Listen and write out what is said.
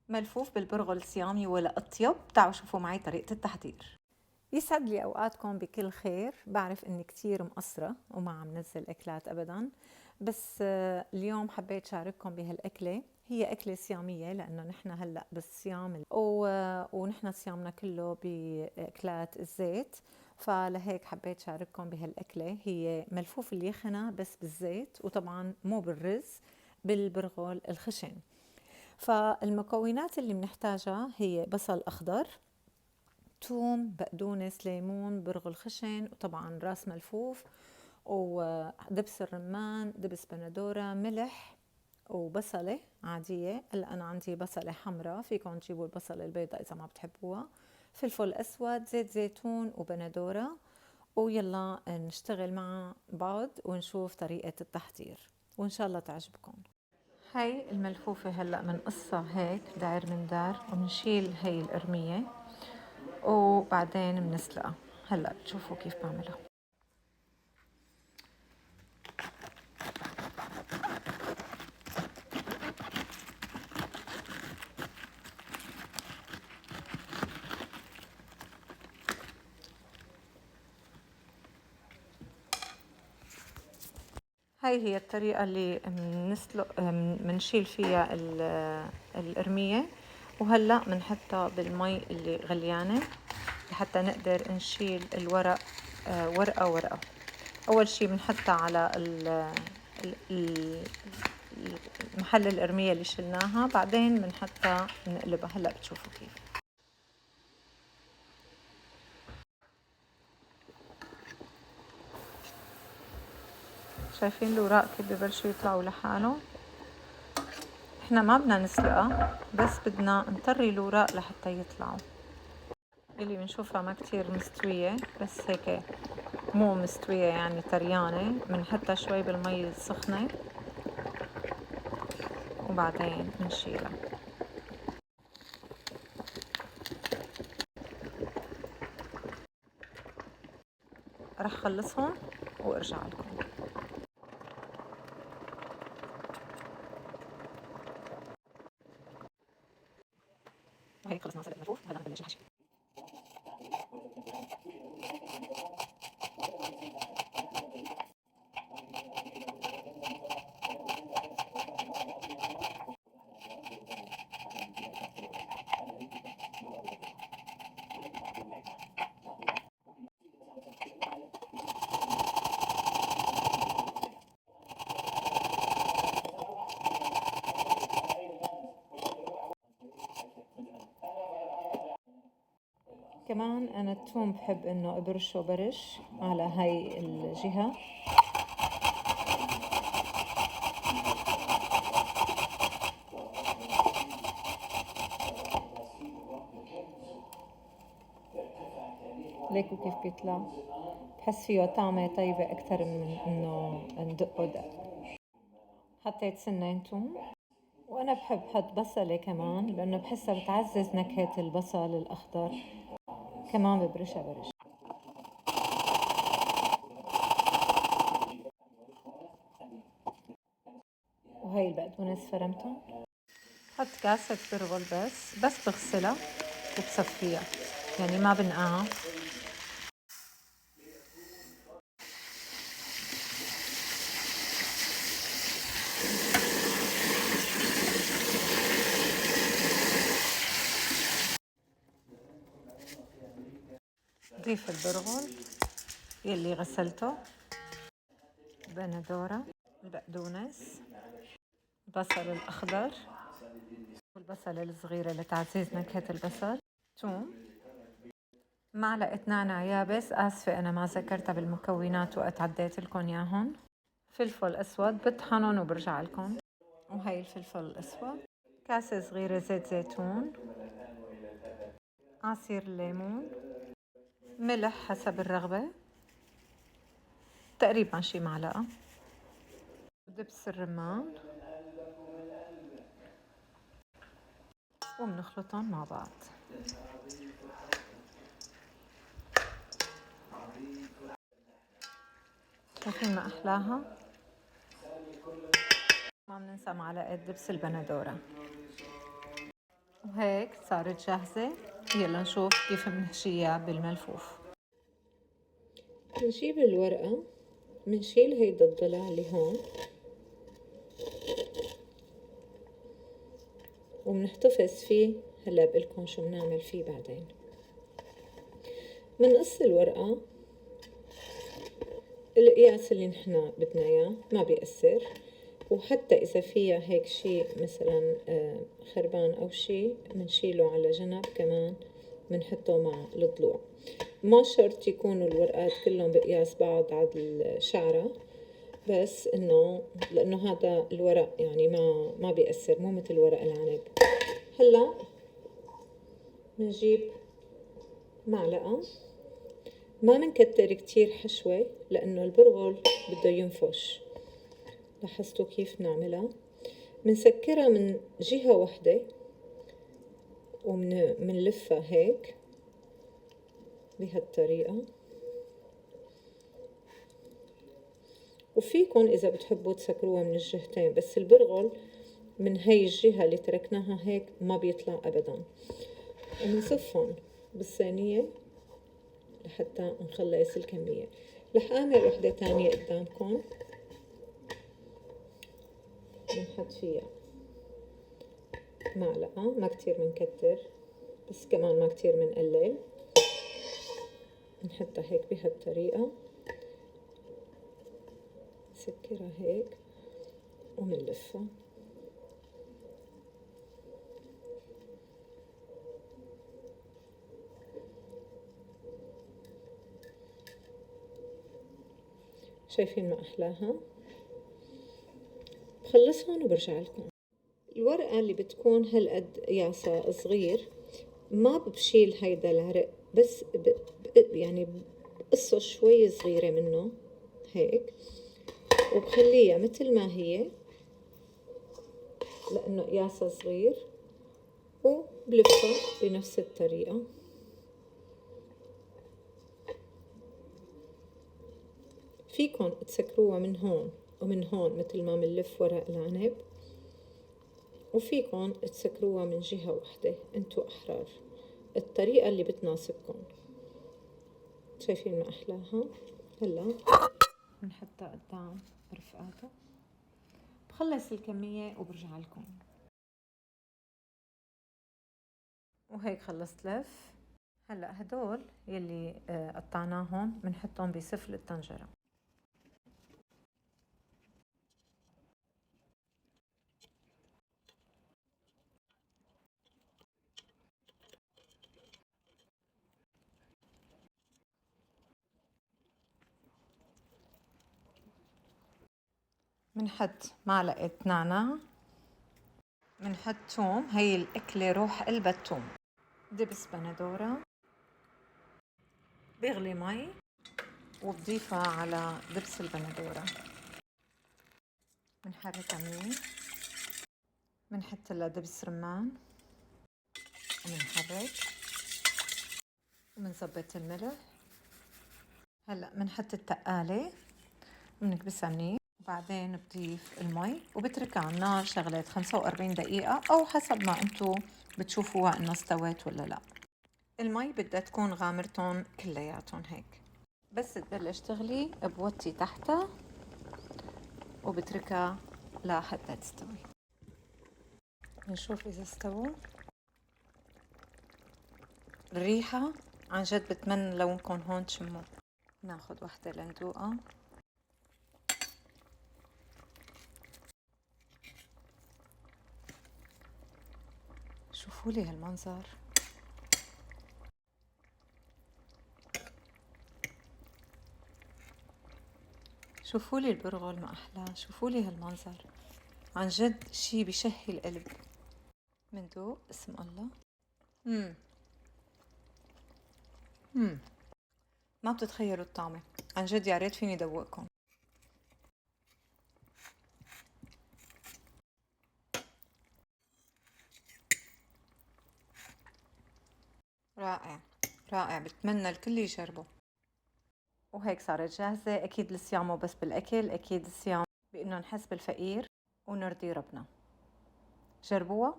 ملفوف بالبرغل الصيامي ولا أطيب. تعالوا شوفوا معي طريقة التحضير. يسعد لي أوقاتكم بكل خير. بعرف إني كتير مقصرة وما عم نزل أكلات أبداً، بس اليوم حبيت شارككم بهالأكلة. هي أكلة صيامية لأنه نحن هلأ بالصيام ونحن صيامنا كله بأكلات الزيت، فلهيك حبيت شارككم بهالأكلة. هي ملفوف اليخنة بس بالزيت، وطبعاً مو بالرز، بالبرغل الخشن. فالمكونات اللي بنحتاجها هي بصل أخضر، ثوم، بقدونس، ليمون، برغل خشن، وطبعا راس ملفوف، ودبس الرمان، دبس بندورة، ملح، وبصلة عادية. هلا أنا عندي بصلة حمراء، فيكم تجيبوا البصلة البيضاء إذا ما بتحبوها، فلفل أسود، زيت زيتون، وبندورة. ويلا نشتغل مع بعض ونشوف طريقة التحضير، وإن شاء الله تعجبكم. هاي الملفوفة هلأ منقصها هيك دار من دار، وبنشيل هاي القرمية، وبعدين بنسلقها. هلأ تشوفوا كيف بعملها. هاي هي الطريقة اللي بنشيل فيها القرمية، وهلأ بنحطها بالمي اللي غليانة لحتى نقدر نشيل الورق ورقة ورقة. أول شي بنحطها على محل القرمية اللي شلناها، بعدين بنحطها بنقلبها. هلأ بتشوفوا كيف. شايفين الوراق كيف ببلشوا يطلعوا لحالهم؟ احنا ما بدنا نسلقها، بس بدنا نطري الوراق لحتى يطلعوا. اللي بنشوفها ما كتير مستوية، بس هيك مو مستوية يعني طريانة، بنحطها شوي بالمي السخنة وبعدين بنشيلها. رح خلصهم وارجع لكم. هيك خلصنا سلق الملفوف. هلا نبلش الحشي. كمان أنا الثوم بحب إنه أبرشه برش على هاي الجهة. ليكوا كيف بيطلع، بحس فيه طعمة طيبة أكثر من إنه ندقه دق. حطيت سنين توم، وأنا بحب حط بصلة كمان لأنه بحسها بتعزز نكهة البصل الأخضر. كمان ببرشها برش. وهي البقدونس فرمتهم. بحط كاسة برغل بس بغسلها وبصفيها، يعني ما بنقعها. ضيف البرغل يلي غسلته، بندورة، البقدونس، البصل الأخضر، والبصلة الصغيرة لتعزيز نكهة البصل، ثوم، معلقة نعناع يابس، آسفة أنا ما ذكرتها بالمكونات وقت عديت لكم ياهن، فلفل أسود بطحنهم وبرجع لكم، وهي الفلفل الأسود، كاسة صغيرة زيت زيتون، عصير الليمون، ملح حسب الرغبة تقريبا شي معلقة، دبس الرمان، وبنخلطهم مع بعض. شايفين ما أحلاها؟ ما بننسى معلقة دبس البندورة. وهيك صارت جاهزة. يلا نشوف كيف بنحشيها بالملفوف. بنجيب الورقة، بنشيل هيدا الضلع اللي هون وبنحتفظ فيه. هلا بقلكن شو بنعمل فيه بعدين. بنقص الورقة القياس اللي نحنا بدنا اياه، ما بيأثر. وحتى إذا فيها هيك شي مثلا خربان أو شي بنشيله على جنب كمان، بنحطه مع الضلوع. ما شرط يكونوا الورقات كلهم بقياس بعض على الشعرة، بس إنه لأنه هذا الورق يعني ما بيأثر، مو مثل ورق العنب. هلا بنجيب معلقة، ما منكتر كتير حشوة لأنه البرغل بده ينفش. لاحظتوا كيف نعملها؟ منسكرها من جهة واحدة ومنلفها هيك بهالطريقة. وفيكن إذا بتحبوا تسكروها من الجهتين، بس البرغل من هاي الجهة اللي تركناها هيك ما بيطلع أبدا. ومنصفهم بالصينية لحتى نخلص الكمية. رح أعمل وحدة تانية قدامكم بنحط فيها معلقة، ما كتير منكتر بس كمان ما كتير منقلل. نحطها هيك بهالطريقة، نسكرها هيك ومنلفها. شايفين ما أحلاها؟ بخلصهم وبرجع لكم. الورقة اللي بتكون هالقد ياسا صغير ما بشيل هيدا العرق، بس يعني بقصه شوي صغيرة منه هيك وبخليها مثل ما هي لأنه قياسها صغير، وبلفها بنفس الطريقة. فيكن تسكروها من هون ومن هون مثل ما منلف ورق العنب، وفيكن تسكروها من جهة واحدة، انتو أحرار الطريقة اللي بتناسبكم. شايفين ما أحلاها؟ هلا بنحطها قدام رفقاتها، بخلص الكمية وبرجع لكم. وهيك خلصت لف. هلا هدول يلي قطعناهم بنحطهم بسفل الطنجرة. بنحط معلقة نعناع، بنحط ثوم، هي الأكلة روح قلبها الثوم، دبس بندورة، بغلي مي وبضيفها على دبس البندورة، بنحركها منيح، بنحط لها دبس رمان وبنحرك وبنظبط الملح. هلا بنحط التقالة وبنكبسها منيح، وبعدين بضيف المي وبتركها على النار شغلة 45 دقيقة أو حسب ما انتو بتشوفوها إنها استوت ولا لا. المي بدها تكون غامرتون كلياتهم هيك. بس تبلش تغلي بوطي تحتها وبتركها لحتى تستوي. نشوف إذا استووا. الريحة عن جد بتمنى لونكم هون تشموا. ناخد وحدة لندوقها. شوفوا لي هالمنظر، شوفوا لي البرغل ما أحلاه، شوفوا لي هالمنظر، عن جد شي بشهي القلب. مندوق اسم الله. ما بتتخيلوا الطعمة، عن جد يا ريت فيني دوقكم. رائع رائع، بتمنى الكل يجربه. وهيك صارت جاهزة. أكيد الصيام مو بس بالأكل، أكيد الصيام بإنه نحس بالفقير ونرضي ربنا. جربوها.